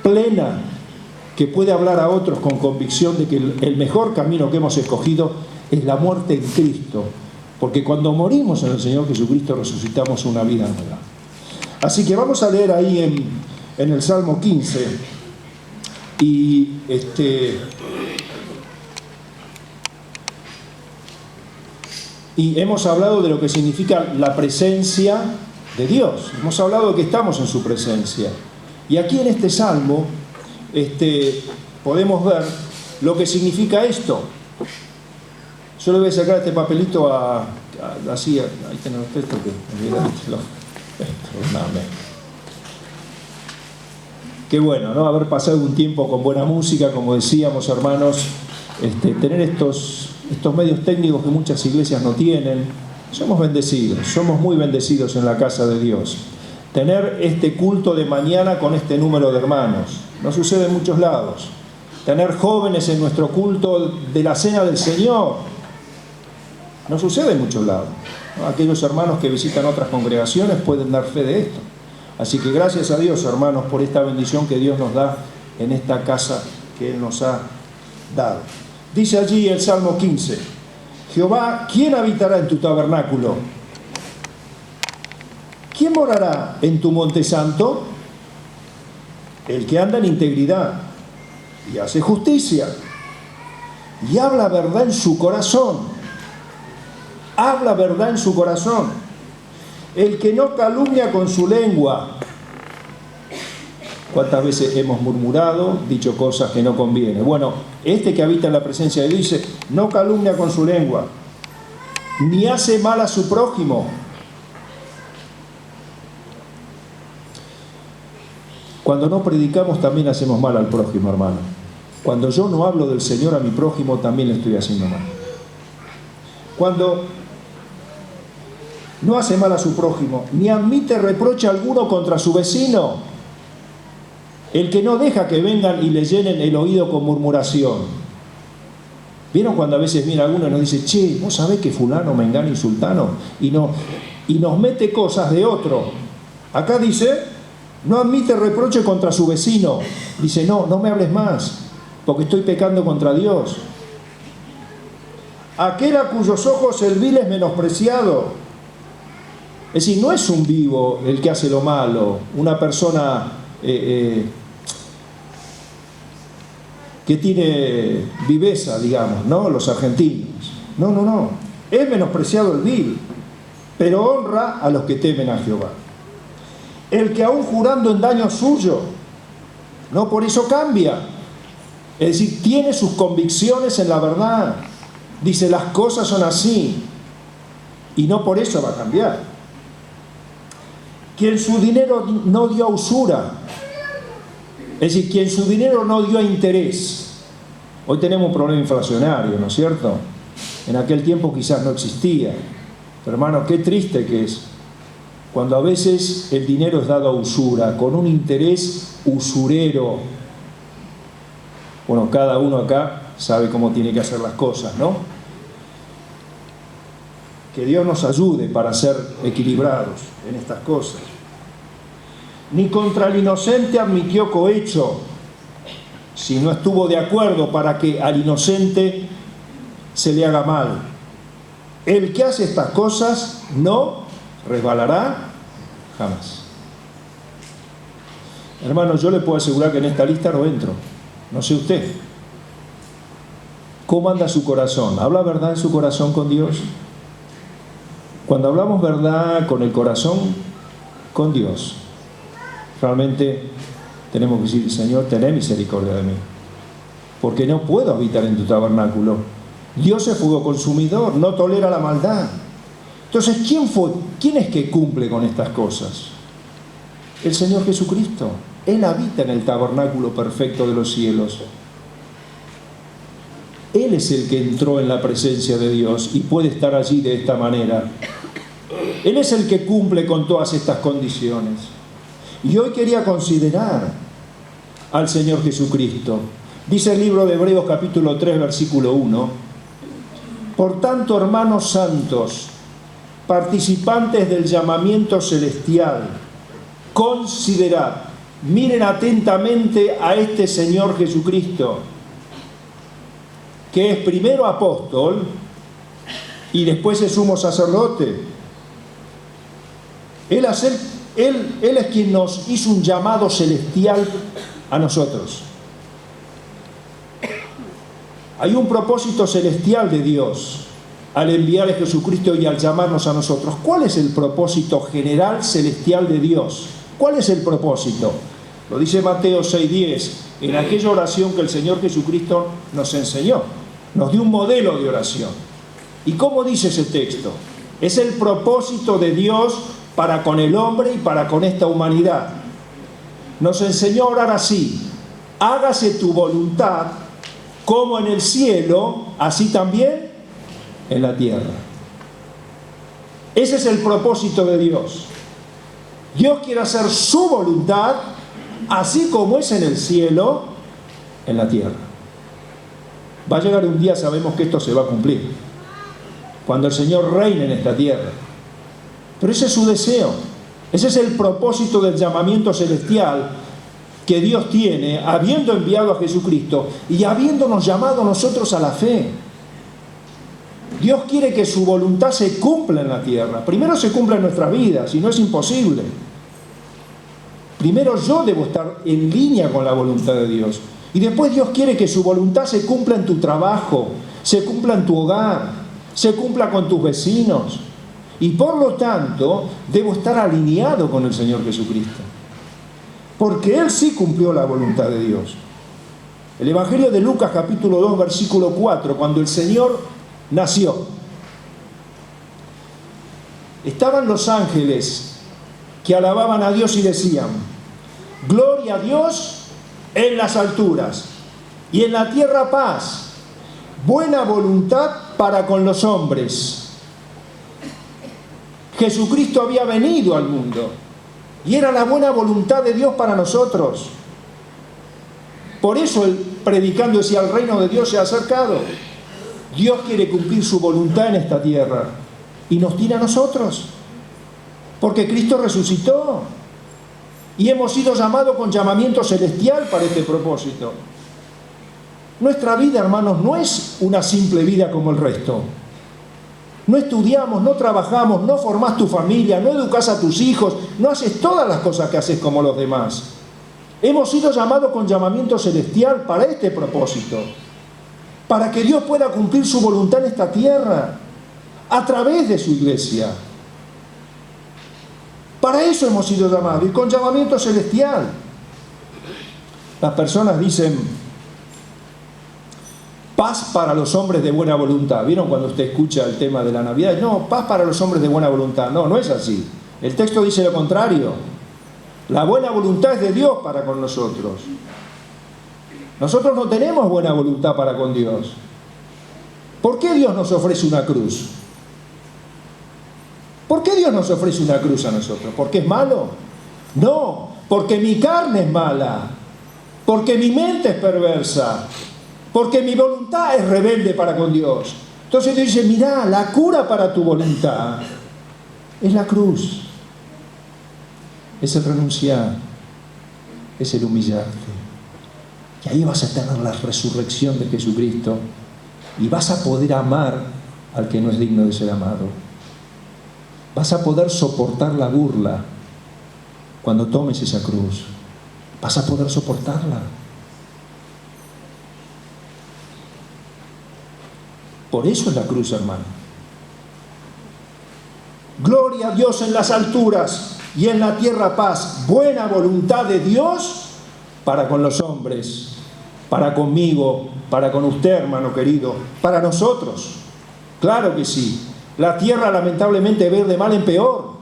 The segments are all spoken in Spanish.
plena, que puede hablar a otros con convicción de que el mejor camino que hemos escogido es la muerte en Cristo, porque cuando morimos en el Señor Jesucristo resucitamos una vida nueva. Así que vamos a leer ahí en el Salmo 15 y hemos hablado de lo que significa la presencia de Dios, hemos hablado de que estamos en su presencia, y aquí en este Salmo podemos ver lo que significa esto. Yo le voy a sacar este papelito así, ahí tenemos esto que perdóname. Qué bueno, ¿no? Haber pasado un tiempo con buena música, como decíamos, hermanos, tener estos medios técnicos que muchas iglesias no tienen. Somos bendecidos, somos muy bendecidos en la casa de Dios. Tener este culto de mañana con este número de hermanos, no sucede en muchos lados. Tener jóvenes en nuestro culto de la Cena del Señor, no sucede en muchos lados, ¿no? Aquellos hermanos que visitan otras congregaciones pueden dar fe de esto. Así que gracias a Dios, hermanos, por esta bendición que Dios nos da en esta casa que Él nos ha dado. Dice allí el Salmo 15: Jehová, ¿quién habitará en tu tabernáculo? ¿Quién morará en tu monte santo? El que anda en integridad y hace justicia y habla verdad en su corazón. Habla verdad en su corazón. El que no calumnia con su lengua. ¿Cuántas veces hemos murmurado, dicho cosas que no convienen? Bueno, este que habita en la presencia de Dios dice: no calumnia con su lengua, ni hace mal a su prójimo. Cuando no predicamos también hacemos mal al prójimo, hermano. Cuando yo no hablo del Señor a mi prójimo también le estoy haciendo mal. Cuando no hace mal a su prójimo, ni admite reproche alguno contra su vecino. El que no deja que vengan y le llenen el oído con murmuración. ¿Vieron cuando a veces viene alguno y nos dice: che, ¿vos sabés que fulano, mengano y sultano? Y nos mete cosas de otro. Acá dice: no admite reproche contra su vecino. Dice: no me hables más, porque estoy pecando contra Dios. Aquel a cuyos ojos el vil es menospreciado. Es decir, no es un vivo el que hace lo malo, una persona que tiene viveza, digamos, ¿no? Los argentinos. No. Es menospreciado el vil, pero honra a los que temen a Jehová. El que aún jurando en daño suyo, no por eso cambia. Es decir, tiene sus convicciones en la verdad. Dice: las cosas son así, y no por eso va a cambiar. Quien su dinero no dio a usura, es decir, quien su dinero no dio a interés. Hoy tenemos un problema inflacionario, ¿no es cierto? En aquel tiempo quizás no existía. Pero hermanos, qué triste que es cuando a veces el dinero es dado a usura, con un interés usurero. Bueno, cada uno acá sabe cómo tiene que hacer las cosas, ¿no? Que Dios nos ayude para ser equilibrados en estas cosas. Ni contra el inocente admitió cohecho, si no estuvo de acuerdo para que al inocente se le haga mal. El que hace estas cosas no resbalará jamás. Hermanos, yo le puedo asegurar que en esta lista no entro. No sé usted. ¿Cómo anda su corazón? ¿Habla verdad en su corazón con Dios? Cuando hablamos verdad con el corazón, con Dios, realmente tenemos que decir: Señor, ten misericordia de mí, porque no puedo habitar en tu tabernáculo. Dios es fuego consumidor, no tolera la maldad. Entonces, ¿quién es que cumple con estas cosas? El Señor Jesucristo. Él habita en el tabernáculo perfecto de los cielos. Él es el que entró en la presencia de Dios y puede estar allí de esta manera. Él es el que cumple con todas estas condiciones. Y hoy quería considerar al Señor Jesucristo. Dice el libro de Hebreos capítulo 3, versículo 1: por tanto, hermanos santos, participantes del llamamiento celestial, considerad miren atentamente a este Señor Jesucristo, que es primero apóstol y después es sumo sacerdote. Él es quien nos hizo un llamado celestial a nosotros. Hay un propósito celestial de Dios al enviar a Jesucristo y al llamarnos a nosotros. ¿Cuál es el propósito general celestial de Dios? ¿Cuál es el propósito? Lo dice Mateo 6:10, en aquella oración que el Señor Jesucristo nos enseñó. Nos dio un modelo de oración. ¿Y cómo dice ese texto? Es el propósito de Dios para con el hombre y para con esta humanidad. Nos enseñó a orar así: hágase tu voluntad como en el cielo, así también en la tierra. Ese es el propósito de Dios. Dios quiere hacer su voluntad, así como es en el cielo, en la tierra. Va a llegar un día, sabemos que esto se va a cumplir, cuando el Señor reine en esta tierra. Pero ese es su deseo. Ese es el propósito del llamamiento celestial que Dios tiene, habiendo enviado a Jesucristo y habiéndonos llamado a nosotros a la fe. Dios quiere que su voluntad se cumpla en la tierra. Primero se cumpla en nuestras vidas, si no es imposible. Primero yo debo estar en línea con la voluntad de Dios. Y después Dios quiere que su voluntad se cumpla en tu trabajo, se cumpla en tu hogar, se cumpla con tus vecinos. Y por lo tanto, debo estar alineado con el Señor Jesucristo. Porque Él sí cumplió la voluntad de Dios. El Evangelio de Lucas, capítulo 2, versículo 4, cuando el Señor nació, estaban los ángeles que alababan a Dios y decían: gloria a Dios en las alturas y en la tierra paz, buena voluntad para con los hombres. Jesucristo había venido al mundo y era la buena voluntad de Dios para nosotros. Por eso Él, predicando, decía: el reino de Dios se ha acercado. Dios quiere cumplir su voluntad en esta tierra y nos tiene a nosotros, porque Cristo resucitó y hemos sido llamados con llamamiento celestial para este propósito. Nuestra vida, hermanos, no es una simple vida como el resto. No estudiamos, no trabajamos, no formás tu familia, no educás a tus hijos, no haces todas las cosas que haces como los demás. Hemos sido llamados con llamamiento celestial para este propósito, para que Dios pueda cumplir su voluntad en esta tierra, a través de su iglesia. Para eso hemos sido llamados, y con llamamiento celestial. Las personas dicen: paz para los hombres de buena voluntad. ¿Vieron cuando usted escucha el tema de la Navidad? No, paz para los hombres de buena voluntad. No, no es así. El texto dice lo contrario. La buena voluntad es de Dios para con nosotros. Nosotros no tenemos buena voluntad para con Dios. ¿Por qué Dios nos ofrece una cruz? ¿Por qué Dios nos ofrece una cruz a nosotros? ¿Porque es malo? No, porque mi carne es mala, porque mi mente es perversa, porque mi voluntad es rebelde para con Dios. Entonces Dios dice: mirá, la cura para tu voluntad es la cruz, es el renunciar, es el humillarte. Y ahí vas a tener la resurrección de Jesucristo y vas a poder amar al que no es digno de ser amado. Vas a poder soportar la burla cuando tomes esa cruz. Vas a poder soportarla. Por eso es la cruz, hermano. Gloria a Dios en las alturas y en la tierra paz. Buena voluntad de Dios para con los hombres, para conmigo, para con usted, hermano querido, para nosotros. Claro que sí. La tierra lamentablemente va de mal en peor.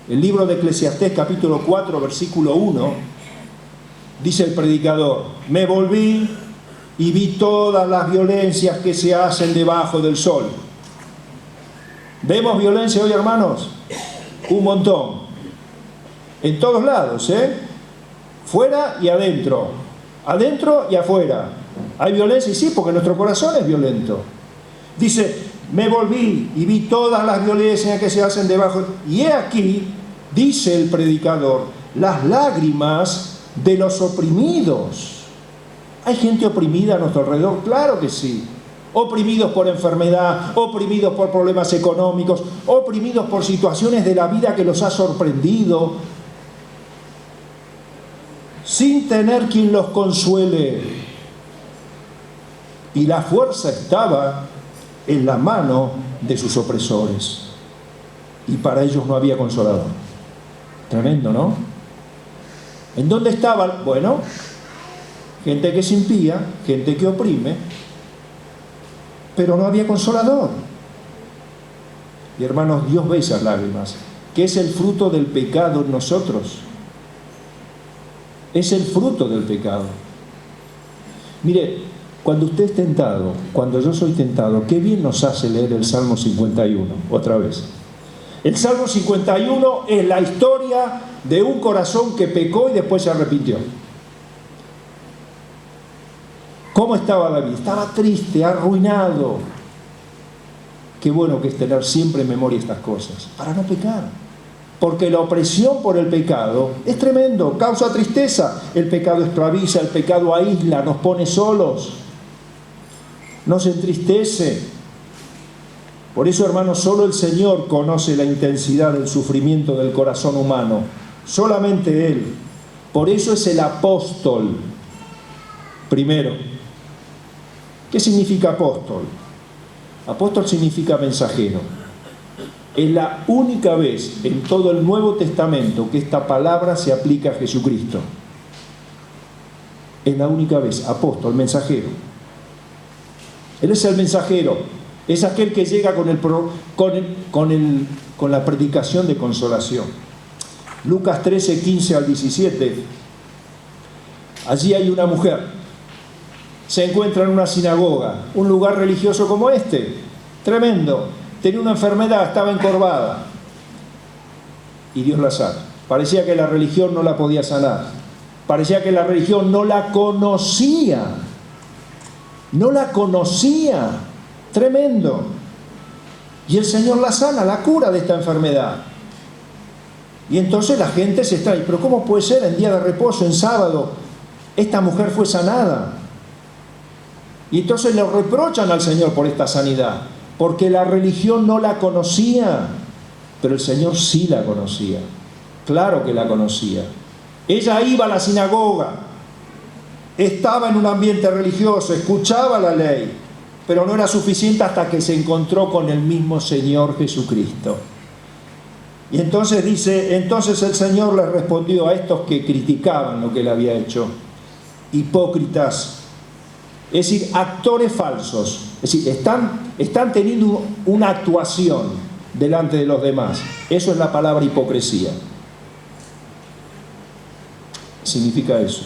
El libro de Eclesiastés, capítulo 4, versículo 1, dice el predicador: me volví y vi todas las violencias que se hacen debajo del sol. ¿Vemos violencia hoy, hermanos? Un montón. En todos lados, fuera y adentro. Adentro y afuera. Hay violencia, y sí, porque nuestro corazón es violento. Dice: me volví y vi todas las violencias que se hacen debajo. Y he aquí, dice el predicador, las lágrimas de los oprimidos. ¿Hay gente oprimida a nuestro alrededor? Claro que sí. Oprimidos por enfermedad, oprimidos por problemas económicos, oprimidos por situaciones de la vida que los ha sorprendido, sin tener quien los consuele. Y la fuerza estaba en la mano de sus opresores. Y para ellos no había consolador. Tremendo, ¿no? ¿En dónde estaban? Bueno, gente que es impía, gente que oprime, pero no había consolador. Y hermanos, Dios ve esas lágrimas, que es el fruto del pecado en nosotros. Es el fruto del pecado. Mire, cuando usted es tentado, cuando yo soy tentado, qué bien nos hace leer el Salmo 51, otra vez. El Salmo 51 es la historia de un corazón que pecó y después se arrepintió. ¿Cómo estaba David? Estaba triste, arruinado. Qué bueno que es tener siempre en memoria estas cosas, para no pecar. Porque la opresión por el pecado es tremendo, causa tristeza. El pecado esclaviza, el pecado aísla, nos pone solos, nos entristece. Por eso, hermanos, solo el Señor conoce la intensidad del sufrimiento del corazón humano. Solamente Él. Por eso es el apóstol. Primero, ¿qué significa apóstol? Apóstol significa mensajero. Es la única vez en todo el Nuevo Testamento que esta palabra se aplica a Jesucristo. Es la única vez, apóstol, mensajero. Él es el mensajero. Es aquel que llega con la predicación de consolación. Lucas 13, 15 al 17. Allí hay una mujer. Se encuentra en una sinagoga, un lugar religioso como este. Tremendo. Tenía una enfermedad, estaba encorvada. Y Dios la sana. Parecía que la religión no la podía sanar. Parecía que la religión no la conocía. No la conocía. Tremendo. Y el Señor la sana, la cura de esta enfermedad. Y entonces la gente se extraña. ¿Pero cómo puede ser en día de reposo, en sábado, esta mujer fue sanada? Y entonces le reprochan al Señor por esta sanidad, porque la religión no la conocía, pero el Señor sí la conocía. Claro que la conocía. Ella iba a la sinagoga, estaba en un ambiente religioso, escuchaba la ley, pero no era suficiente hasta que se encontró con el mismo Señor Jesucristo. Y entonces dice, entonces el Señor les respondió a estos que criticaban lo que él había hecho: hipócritas, es decir, actores falsos, es decir, están teniendo una actuación delante de los demás. Eso es la palabra hipocresía. Significa eso.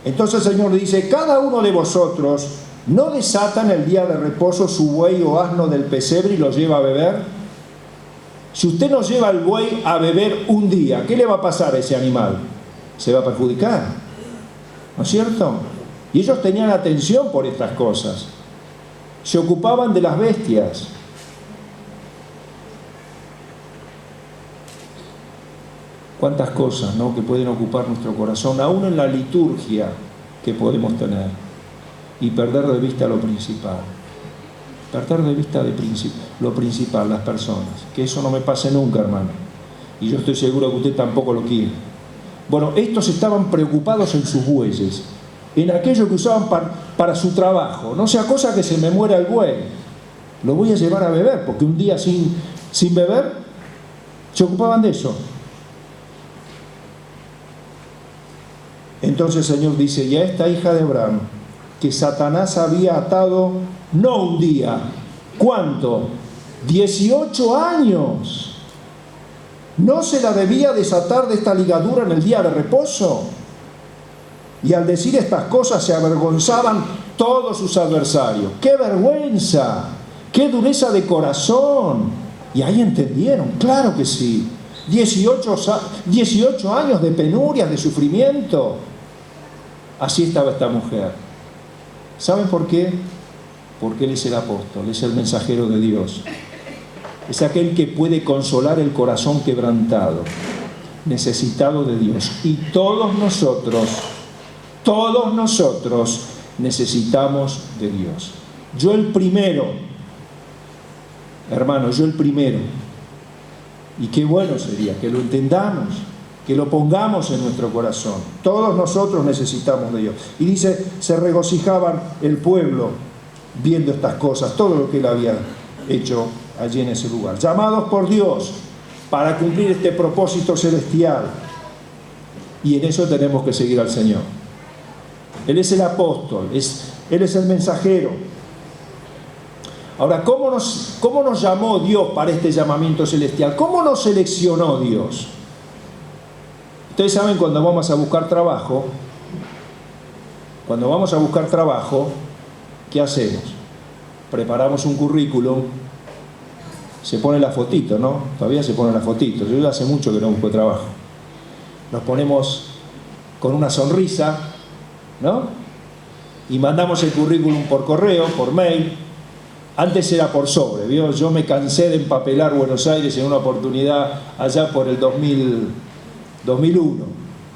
Entonces el Señor dice: cada uno de vosotros ¿no desatan el día de reposo su buey o asno del pesebre y lo lleva a beber? Si usted no lleva al buey a beber un día, ¿qué le va a pasar a ese animal? Se va a perjudicar, ¿no es cierto? Y ellos tenían atención por estas cosas. Se ocupaban de las bestias. Cuántas cosas, ¿no?, que pueden ocupar nuestro corazón, aún en la liturgia que podemos tener, y perder de vista lo principal. Perder de vista lo principal, las personas. Que eso no me pase nunca, hermano. Y yo estoy seguro que usted tampoco lo quiere. Bueno, estos estaban preocupados en sus bueyes, en aquello que usaban para su trabajo. No sea cosa que se me muera el buey, lo voy a llevar a beber, porque un día sin beber, se ocupaban de eso. Entonces el Señor dice: y a esta hija de Abraham, que Satanás había atado no un día, ¿cuánto? 18 años. ¿No se la debía desatar de esta ligadura en el día de reposo? Y al decir estas cosas se avergonzaban todos sus adversarios. ¡Qué vergüenza! ¡Qué dureza de corazón! Y ahí entendieron, claro que sí. 18 años de penurias, de sufrimiento. Así estaba esta mujer. ¿Saben por qué? Porque Él es el apóstol, es el mensajero de Dios. Es aquel que puede consolar el corazón quebrantado. necesitado de Dios. Y todos nosotros necesitamos de Dios. Yo el primero, hermano, yo el primero. Y qué bueno sería que lo entendamos, que lo pongamos en nuestro corazón. Todos nosotros necesitamos de Dios. Y dice, se regocijaban el pueblo viendo estas cosas, todo lo que él había hecho allí en ese lugar. Llamados por Dios para cumplir este propósito celestial. Y en eso tenemos que seguir al Señor. Él es el apóstol, Él es el mensajero. Ahora, ¿cómo nos llamó Dios para este llamamiento celestial? ¿Cómo nos seleccionó Dios? Ustedes saben, cuando vamos a buscar trabajo, ¿qué hacemos? Preparamos un currículum, se pone la fotito, ¿no? Todavía se pone la fotito. Yo hace mucho que no busco trabajo. Nos ponemos con una sonrisa, ¿no? Y mandamos el currículum por correo, por mail. Antes era por sobre, ¿vio? Yo me cansé de empapelar Buenos Aires en una oportunidad allá por el 2001,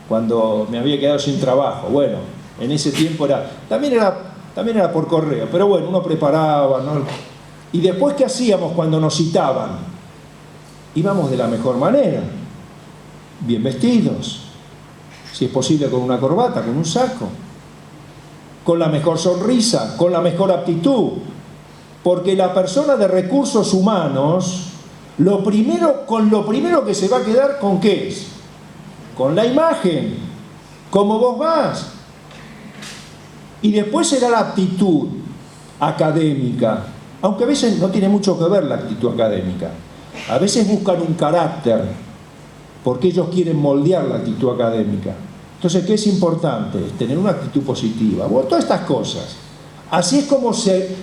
cuando me había quedado sin trabajo. Bueno, en ese tiempo también era por correo, pero bueno, uno preparaba, ¿no? Y después, ¿qué hacíamos cuando nos citaban? Íbamos de la mejor manera, bien vestidos, si es posible con una corbata, con un saco, con la mejor sonrisa, con la mejor actitud, porque la persona de recursos humanos, con lo primero que se va a quedar, ¿con qué es? Con la imagen, cómo vos vas. Y después será la actitud académica, aunque a veces no tiene mucho que ver la actitud académica. A veces buscan un carácter, porque ellos quieren moldear la actitud académica. Entonces, ¿qué es importante? Tener una actitud positiva. Bueno, todas estas cosas. Así es como se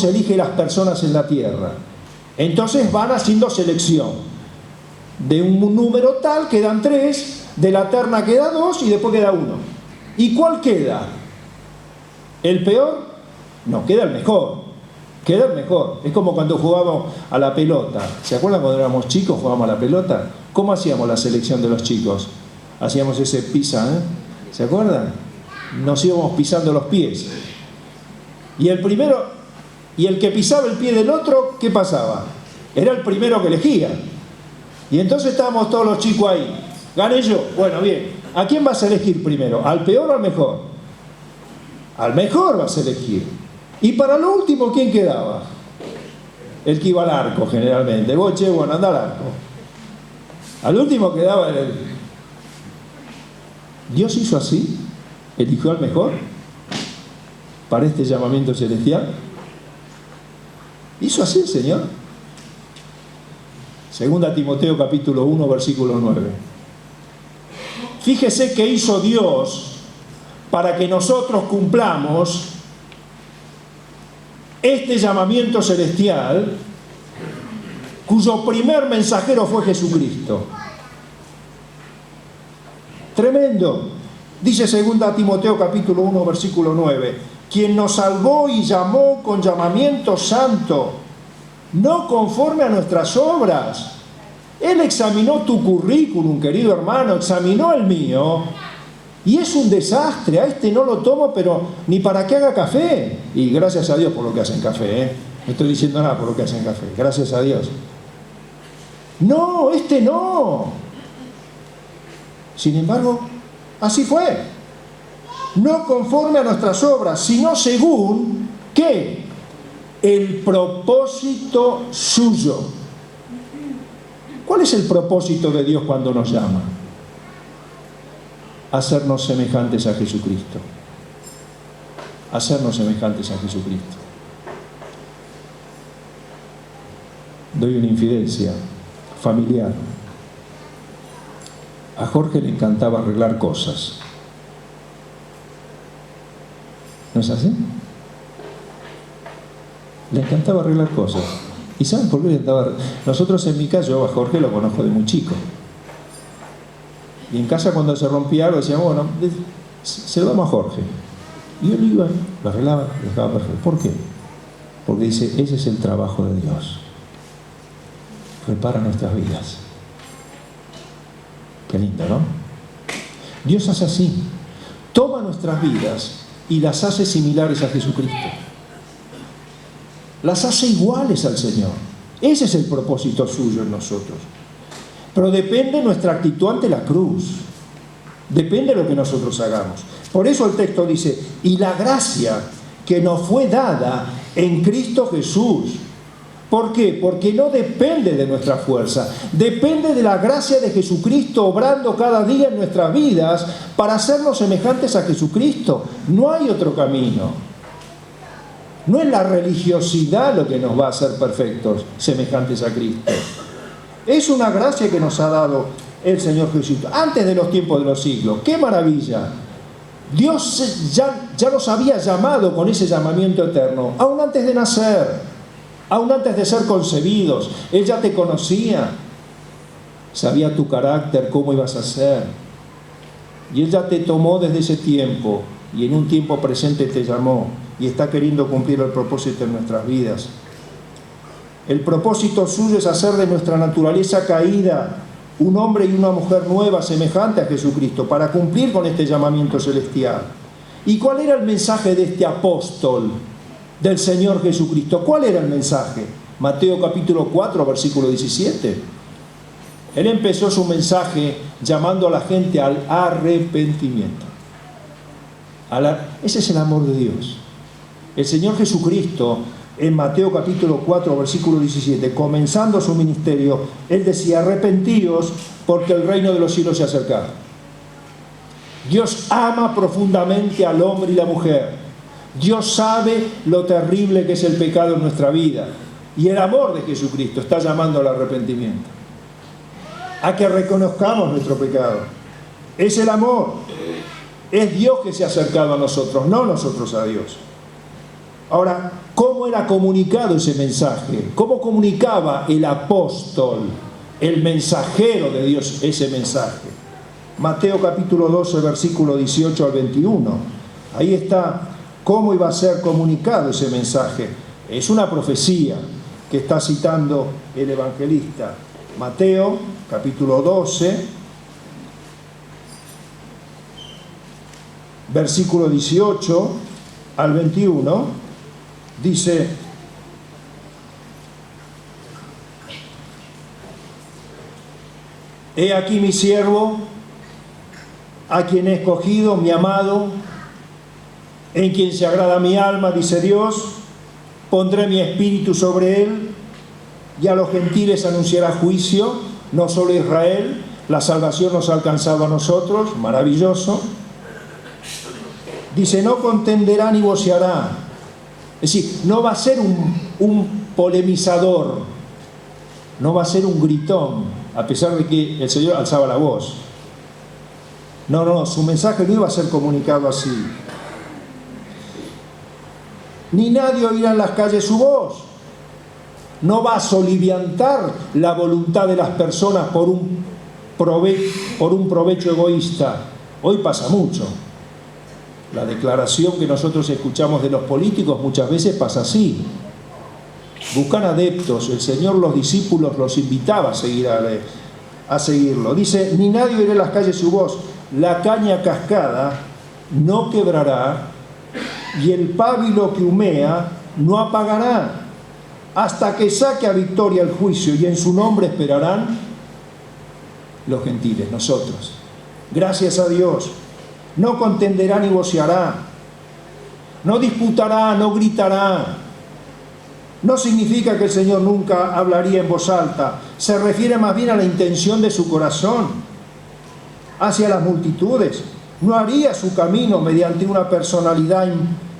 eligen las personas en la tierra. Entonces van haciendo selección. De un número tal quedan 3, de la terna queda 2 y después queda 1. ¿Y cuál queda? ¿El peor? No, queda el mejor. Queda el mejor. Es como cuando jugábamos a la pelota. ¿Se acuerdan cuando éramos chicos, jugábamos a la pelota? ¿Cómo hacíamos la selección de los chicos? Hacíamos ese pisa, ¿eh? ¿Se acuerdan? Nos íbamos pisando los pies. Y el que pisaba el pie del otro, ¿qué pasaba? Era el primero que elegía. Y entonces estábamos todos los chicos ahí. Gané yo. Bueno, bien. ¿A quién vas a elegir primero? ¿Al peor o al mejor? Al mejor vas a elegir. Y para lo último, ¿quién quedaba? El que iba al arco, generalmente. Vos, che, bueno, anda al arco. Al último quedaba el... ¿Dios hizo así? ¿Eligió al mejor para este llamamiento celestial? ¿Hizo así el Señor? Segunda Timoteo capítulo 1, versículo 9. Fíjese que hizo Dios para que nosotros cumplamos este llamamiento celestial, cuyo primer mensajero fue Jesucristo. Tremendo. Dice 2 Timoteo capítulo 1, versículo 9, quien nos salvó y llamó con llamamiento santo, no conforme a nuestras obras. Él examinó tu currículum, querido hermano, examinó el mío, y es un desastre. A este no lo tomo, pero ni para que haga café. Y gracias a Dios por lo que hacen café, ¿eh? No estoy diciendo nada por lo que hacen café, gracias a Dios. No, este no. Sin embargo, así fue. No conforme a nuestras obras, sino según, ¿qué? El propósito suyo. ¿Cuál es el propósito de Dios cuando nos llama? Hacernos semejantes a Jesucristo. Hacernos semejantes a Jesucristo. Doy una infidencia familiar. A Jorge le encantaba arreglar cosas. ¿No es así? Le encantaba arreglar cosas. ¿Y saben por qué le encantaba? Nosotros en mi casa, yo a Jorge lo conozco de muy chico. Y en casa cuando se rompía algo decíamos, bueno, se lo damos a Jorge. Y yo le iba, lo arreglaba, lo dejaba perfecto. ¿Por qué? Porque dice, ese es el trabajo de Dios. Repara nuestras vidas. Qué lindo, ¿no? Dios hace así. Toma nuestras vidas y las hace similares a Jesucristo. Las hace iguales al Señor. Ese es el propósito suyo en nosotros. Pero depende de nuestra actitud ante la cruz. Depende de lo que nosotros hagamos. Por eso el texto dice, y la gracia que nos fue dada en Cristo Jesús. ¿Por qué? Porque no depende de nuestra fuerza, depende de la gracia de Jesucristo obrando cada día en nuestras vidas para hacernos semejantes a Jesucristo. No hay otro camino. No es la religiosidad lo que nos va a hacer perfectos, semejantes a Cristo. Es una gracia que nos ha dado el Señor Jesucristo, antes de los tiempos de los siglos. ¡Qué maravilla! Dios ya nos había llamado con ese llamamiento eterno, aún antes de nacer. Aún antes de ser concebidos, Él ya te conocía, sabía tu carácter, cómo ibas a ser. Y Él ya te tomó desde ese tiempo y en un tiempo presente te llamó y está queriendo cumplir el propósito en nuestras vidas. El propósito suyo es hacer de nuestra naturaleza caída un hombre y una mujer nueva, semejante a Jesucristo, para cumplir con este llamamiento celestial. ¿Y cuál era el mensaje de este apóstol del Señor Jesucristo? ¿Cuál era el mensaje? Mateo capítulo 4, versículo 17. Él empezó su mensaje llamando a la gente al arrepentimiento. Ese es el amor de Dios. El Señor Jesucristo, en Mateo capítulo 4, versículo 17, comenzando su ministerio, Él decía, arrepentíos porque el reino de los cielos se ha acercado. Dios ama profundamente al hombre y la mujer. Dios sabe lo terrible que es el pecado en nuestra vida. Y el amor de Jesucristo está llamando al arrepentimiento. A que reconozcamos nuestro pecado. Es el amor. Es Dios que se ha acercado a nosotros, no nosotros a Dios. Ahora, ¿cómo era comunicado ese mensaje? ¿Cómo comunicaba el apóstol, el mensajero de Dios, ese mensaje? Mateo capítulo 12, versículo 18 al 21. Ahí está cómo iba a ser comunicado ese mensaje. Es una profecía que está citando el evangelista. Mateo, capítulo 12, versículo 18 al 21, dice, he aquí mi siervo, a quien he escogido, mi amado, en quien se agrada mi alma, dice Dios, pondré mi espíritu sobre él, y a los gentiles anunciará juicio, no solo a Israel, la salvación nos ha alcanzado a nosotros, maravilloso. Dice, no contenderá ni voceará, es decir, no va a ser un polemizador, no va a ser un gritón, a pesar de que el Señor alzaba la voz. No, su mensaje no iba a ser comunicado así. Ni nadie oirá en las calles su voz. No va a soliviantar la voluntad de las personas por un provecho egoísta. Hoy pasa mucho. La declaración que nosotros escuchamos de los políticos muchas veces pasa así. Buscan adeptos. El Señor, los discípulos los invitaba a seguirlo. Dice, ni nadie oirá en las calles su voz. La caña cascada no quebrará y el pábilo que humea no apagará, hasta que saque a victoria el juicio, y en su nombre esperarán los gentiles, nosotros. Gracias a Dios. No contenderá ni voceará, no disputará, no gritará. No significa que el Señor nunca hablaría en voz alta, se refiere más bien a la intención de su corazón hacia las multitudes. No haría su camino mediante una personalidad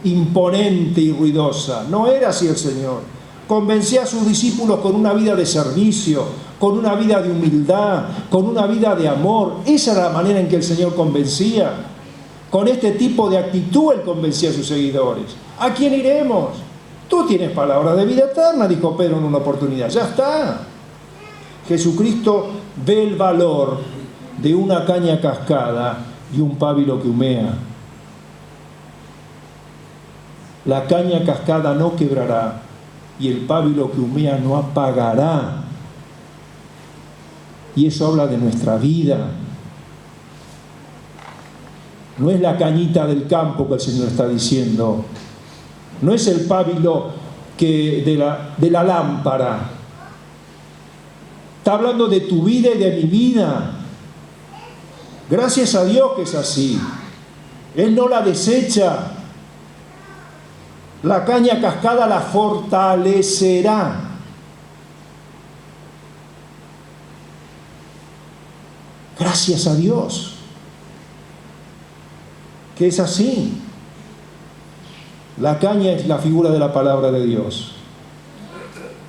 imponente y ruidosa. No era así el Señor. Convencía a sus discípulos con una vida de servicio, con una vida de humildad, con una vida de amor. Esa era la manera en que el Señor convencía. Con este tipo de actitud Él convencía a sus seguidores. ¿A quién iremos? Tú tienes palabras de vida eterna, dijo Pedro en una oportunidad. Ya está. Jesucristo ve el valor de una caña cascada y un pábilo que humea. La caña cascada no quebrará y el pábilo que humea no apagará. Y eso habla de nuestra vida, No es la cañita del campo que el Señor está diciendo. No es el pábilo de la lámpara. Está hablando de tu vida y de mi vida. Gracias a Dios que es así. Él no la desecha. La caña cascada la fortalecerá. Gracias a Dios que es así. La caña es la figura de la palabra de Dios.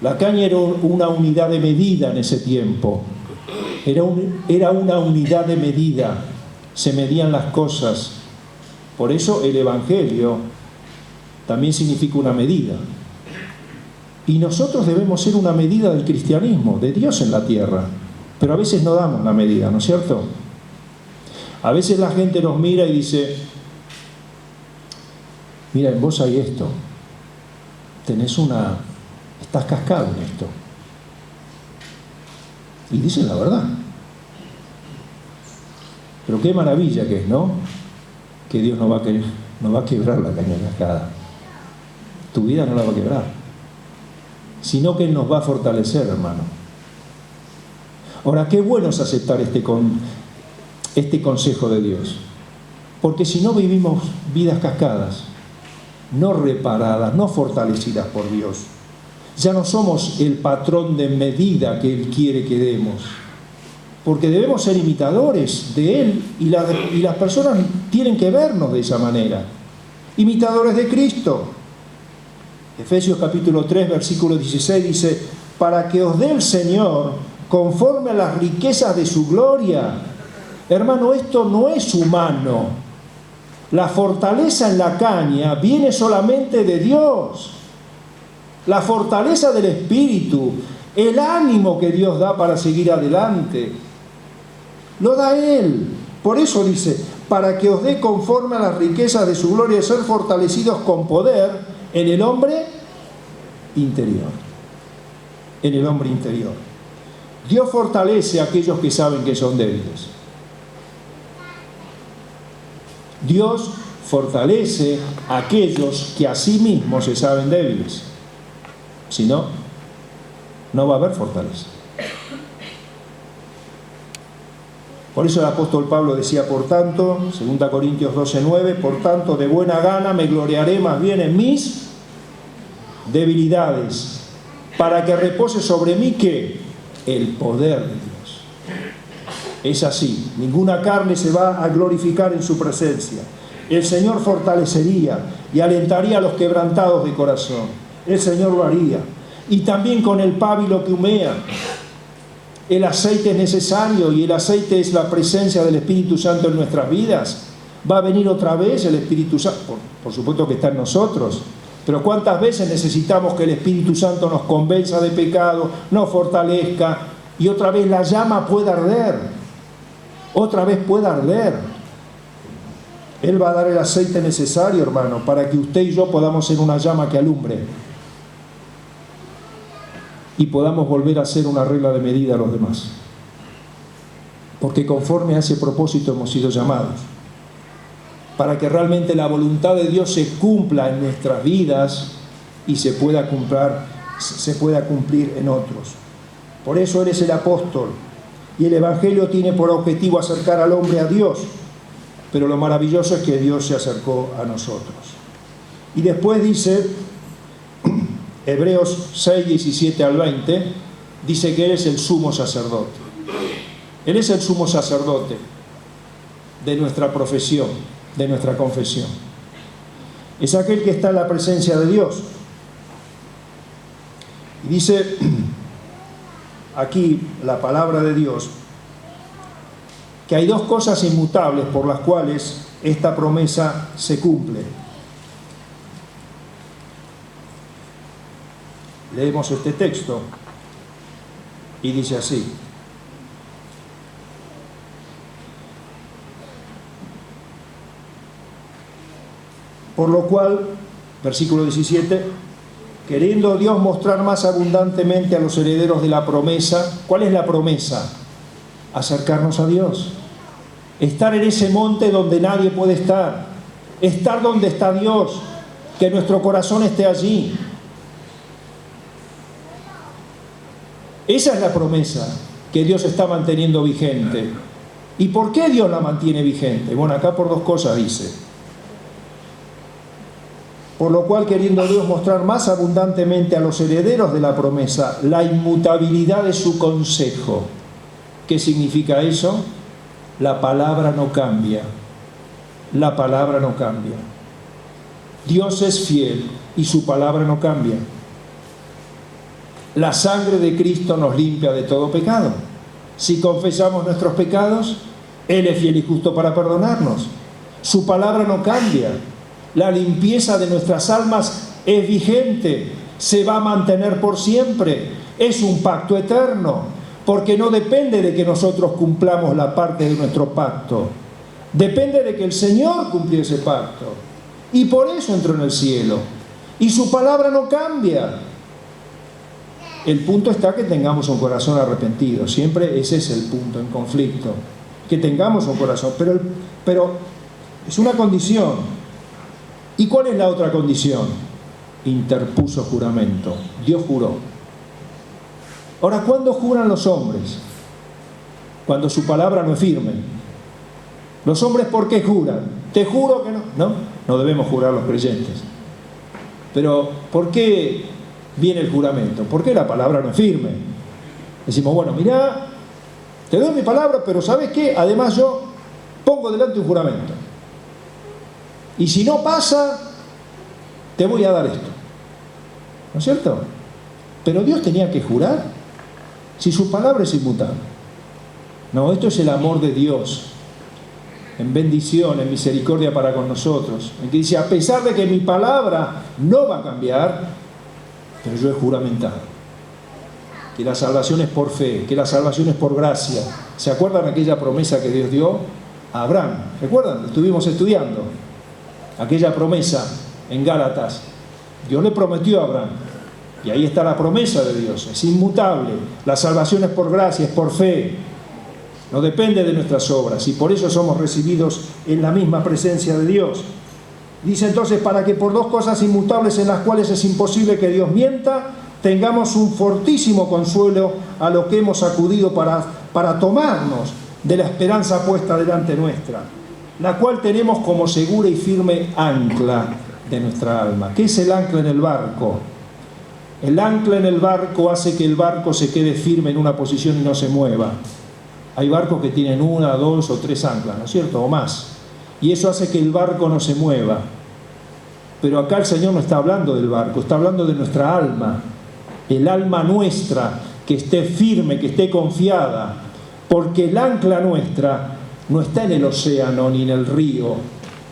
La caña era una unidad de medida en ese tiempo. Era una unidad de medida. Se medían las cosas. Por eso el Evangelio también significa una medida. Y nosotros debemos ser una medida del cristianismo, de Dios en la tierra. Pero a veces no damos la medida, ¿no es cierto? A veces la gente nos mira y dice: mira, en vos hay esto. Estás cascado en esto. Y dicen la verdad. Pero qué maravilla que es, ¿no? Que Dios no va a quebrar la caña cascada. Tu vida no la va a quebrar. Sino que Él nos va a fortalecer, hermano. Ahora, qué bueno es aceptar este consejo de Dios. Porque si no vivimos vidas cascadas, no reparadas, no fortalecidas por Dios, ya no somos el patrón de medida que Él quiere que demos. Porque debemos ser imitadores de Él y las personas tienen que vernos de esa manera. Imitadores de Cristo. Efesios capítulo 3, versículo 16 dice: para que os dé el Señor conforme a las riquezas de su gloria. Hermano, esto no es humano. La fortaleza en la caña viene solamente de Dios. La fortaleza del Espíritu, el ánimo que Dios da para seguir adelante, lo da Él. Por eso dice: para que os dé conforme a las riquezas de su gloria, ser fortalecidos con poder en el hombre interior. En el hombre interior. Dios fortalece a aquellos que saben que son débiles. Dios fortalece a aquellos que a sí mismos se saben débiles. Si no, no va a haber fortaleza. Por eso el apóstol Pablo decía: por tanto, 2 Corintios 12:9, por tanto, de buena gana me gloriaré más bien en mis debilidades, para que repose sobre mí, ¿qué? El poder de Dios. Es así. Ninguna carne se va a glorificar en su presencia. El Señor fortalecería y alentaría a los quebrantados de corazón. El Señor lo haría. Y también con el pábilo que humea. El aceite es necesario, y el aceite es la presencia del Espíritu Santo en nuestras vidas. Va a venir otra vez el Espíritu Santo. Por supuesto que está en nosotros. Pero ¿cuántas veces necesitamos que el Espíritu Santo nos convenza de pecado, nos fortalezca, y otra vez la llama pueda arder? Otra vez pueda arder. Él va a dar el aceite necesario, hermano, para que usted y yo podamos ser una llama que alumbre. Y podamos volver a ser una regla de medida a los demás. Porque conforme a ese propósito hemos sido llamados. Para que realmente la voluntad de Dios se cumpla en nuestras vidas y se pueda cumplir en otros. Por eso eres el apóstol. Y el Evangelio tiene por objetivo acercar al hombre a Dios. Pero lo maravilloso es que Dios se acercó a nosotros. Y después dice, Hebreos 6, 17 al 20, dice que Él es el sumo sacerdote. Él es el sumo sacerdote de nuestra profesión, de nuestra confesión. Es aquel que está en la presencia de Dios. Y dice aquí la palabra de Dios que hay dos cosas inmutables por las cuales esta promesa se cumple. Leemos este texto y dice así: por lo cual, versículo 17, queriendo Dios mostrar más abundantemente a los herederos de la promesa. ¿Cuál es la promesa? Acercarnos a Dios. estar en ese monte donde nadie puede estar donde está Dios, que nuestro corazón esté allí. Esa es la promesa que Dios está manteniendo vigente. ¿Y por qué Dios la mantiene vigente? Bueno, acá por dos cosas dice. Por lo cual, queriendo Dios mostrar más abundantemente a los herederos de la promesa la inmutabilidad de su consejo. ¿Qué significa eso? La palabra no cambia. La palabra no cambia. Dios es fiel y su palabra no cambia. La sangre de Cristo nos limpia de todo pecado. Si confesamos nuestros pecados, Él es fiel y justo para perdonarnos. Su palabra no cambia. La limpieza de nuestras almas es vigente, se va a mantener por siempre. Es un pacto eterno, porque no depende de que nosotros cumplamos la parte de nuestro pacto. Depende de que el Señor cumplió ese pacto. Y por eso entró en el cielo. Y su palabra no cambia. El punto está que tengamos un corazón arrepentido. Siempre ese es el punto en conflicto. Que tengamos un corazón. Pero es una condición. ¿Y cuál es la otra condición? Interpuso juramento. Dios juró. Ahora, ¿cuándo juran los hombres? Cuando su palabra no es firme. ¿Los hombres por qué juran? Te juro que no. No debemos jurar los creyentes. Pero, ¿por qué viene el juramento? Porque la palabra no es firme. Decimos, bueno, mirá, te doy mi palabra, pero ¿sabes qué? Además yo pongo delante un juramento. Y si no pasa, te voy a dar esto. ¿No es cierto? Pero Dios tenía que jurar si su palabra es inmutable. No, esto es el amor de Dios en bendición, en misericordia para con nosotros, en que dice, a pesar de que mi palabra no va a cambiar, pero yo he juramentado que la salvación es por fe, que la salvación es por gracia. ¿Se acuerdan aquella promesa que Dios dio a Abraham? ¿Recuerdan? Estuvimos estudiando aquella promesa en Gálatas. Dios le prometió a Abraham, y ahí está la promesa de Dios, es inmutable. La salvación es por gracia, es por fe, no depende de nuestras obras, y por eso somos recibidos en la misma presencia de Dios. Dice entonces, para que por dos cosas inmutables en las cuales es imposible que Dios mienta, tengamos un fortísimo consuelo a lo que hemos acudido para tomarnos de la esperanza puesta delante nuestra, la cual tenemos como segura y firme ancla de nuestra alma. ¿Qué es el ancla en el barco? El ancla en el barco hace que el barco se quede firme en una posición y no se mueva. Hay barcos que tienen 1, 2 o 3 anclas, ¿no es cierto? O más. Y eso hace que el barco no se mueva. Pero acá el Señor no está hablando del barco, está hablando de nuestra alma. El alma nuestra, que esté firme, que esté confiada. Porque el ancla nuestra no está en el océano ni en el río.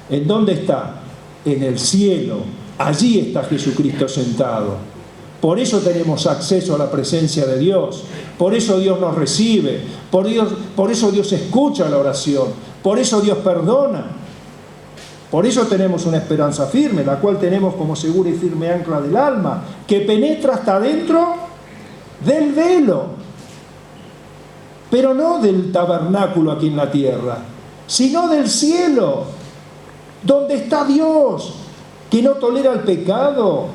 ¿En dónde está? En el cielo. Allí está Jesucristo sentado. Por eso tenemos acceso a la presencia de Dios. Por eso Dios nos recibe. Por eso Dios escucha la oración. Por eso Dios perdona. Por eso tenemos una esperanza firme, la cual tenemos como segura y firme ancla del alma, que penetra hasta dentro del velo. Pero no del tabernáculo aquí en la tierra, sino del cielo, donde está Dios, que no tolera el pecado,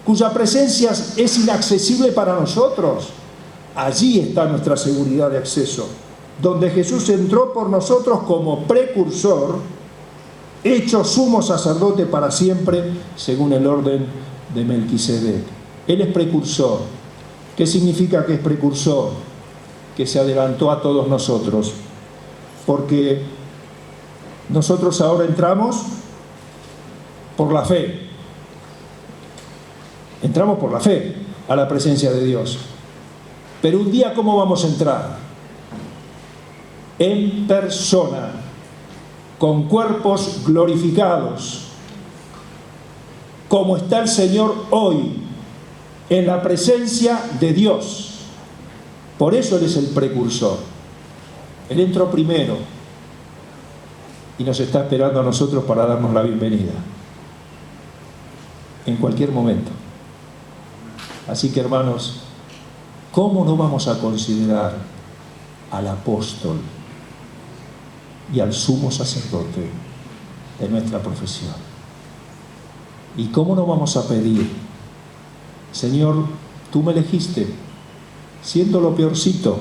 cuya presencia es inaccesible para nosotros. Allí está nuestra seguridad de acceso, donde Jesús entró por nosotros como precursor, hecho sumo sacerdote para siempre, según el orden de Melquisedec. Él es precursor. ¿Qué significa que es precursor? Que se adelantó a todos nosotros, porque nosotros ahora entramos por la fe. Entramos por la fe a la presencia de Dios. Pero un día, ¿cómo vamos a entrar? En persona, con cuerpos glorificados, como está el Señor hoy, en la presencia de Dios. Por eso Él es el precursor. Él entró primero y nos está esperando a nosotros para darnos la bienvenida en cualquier momento. Así que, hermanos, ¿cómo no vamos a considerar al apóstol y al sumo sacerdote de nuestra profesión. ¿Y cómo no vamos a pedir? Señor, tú me elegiste, siendo lo peorcito,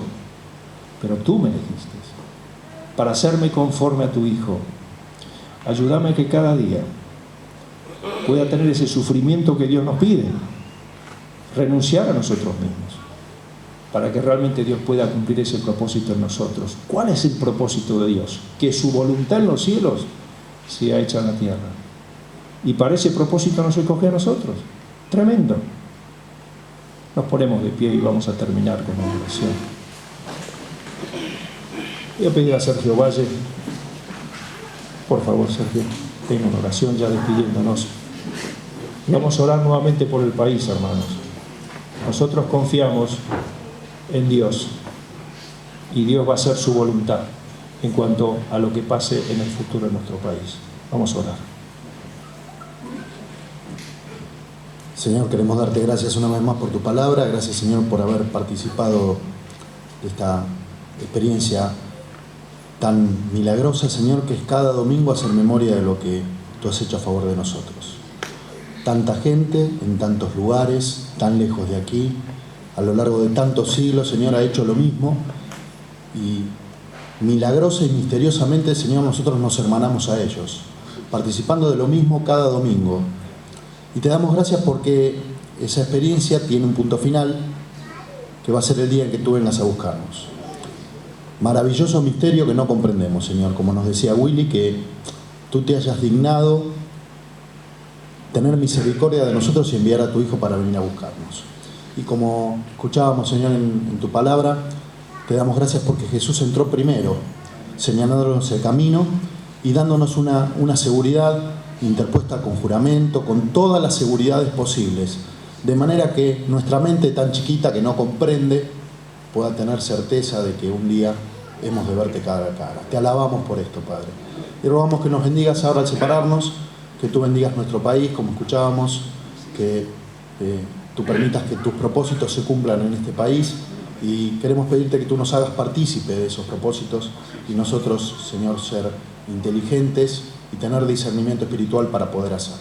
pero tú me elegiste para hacerme conforme a tu Hijo. Ayúdame a que cada día pueda tener ese sufrimiento que Dios nos pide, renunciar a nosotros mismos, para que realmente Dios pueda cumplir ese propósito en nosotros. ¿Cuál es el propósito de Dios? Que su voluntad en los cielos sea hecha en la tierra. Y para ese propósito nos escoge a nosotros. Tremendo. Nos ponemos de pie y vamos a terminar con una oración. Voy a pedir a Sergio Valle, por favor, Sergio, tenga una oración ya despidiéndonos. Y vamos a orar nuevamente por el país, hermanos. Nosotros confiamos en Dios y Dios va a hacer su voluntad en cuanto a lo que pase en el futuro de nuestro país. Vamos a orar. Señor, queremos darte gracias una vez más por tu palabra. Gracias, Señor, por haber participado de esta experiencia tan milagrosa, Señor, que es cada domingo hacer memoria de lo que tú has hecho a favor de nosotros. Tanta gente, en tantos lugares, tan lejos de aquí, a lo largo de tantos siglos, Señor, ha hecho lo mismo. Y milagrosa y misteriosamente, Señor, nosotros nos hermanamos a ellos, participando de lo mismo cada domingo. Y te damos gracias porque esa experiencia tiene un punto final, que va a ser el día en que tú vengas a buscarnos. Maravilloso misterio que no comprendemos, Señor, como nos decía Willy, que tú te hayas dignado tener misericordia de nosotros y enviar a tu Hijo para venir a buscarnos. Y como escuchábamos, Señor, en tu palabra, te damos gracias porque Jesús entró primero, señalándonos el camino y dándonos una seguridad interpuesta con juramento, con todas las seguridades posibles, de manera que nuestra mente tan chiquita que no comprende pueda tener certeza de que un día hemos de verte cara a cara. Te alabamos por esto, Padre. Y rogamos que nos bendigas ahora al separarnos, que tú bendigas nuestro país, como escuchábamos, que tú permitas que tus propósitos se cumplan en este país, y queremos pedirte que tú nos hagas partícipe de esos propósitos y nosotros, Señor, ser inteligentes y tener discernimiento espiritual para poder hacerlo.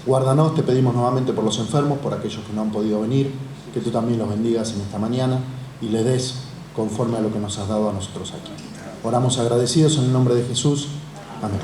Guárdanos, te pedimos nuevamente por los enfermos, por aquellos que no han podido venir, que tú también los bendigas en esta mañana y les des conforme a lo que nos has dado a nosotros aquí. Oramos agradecidos en el nombre de Jesús. Amén.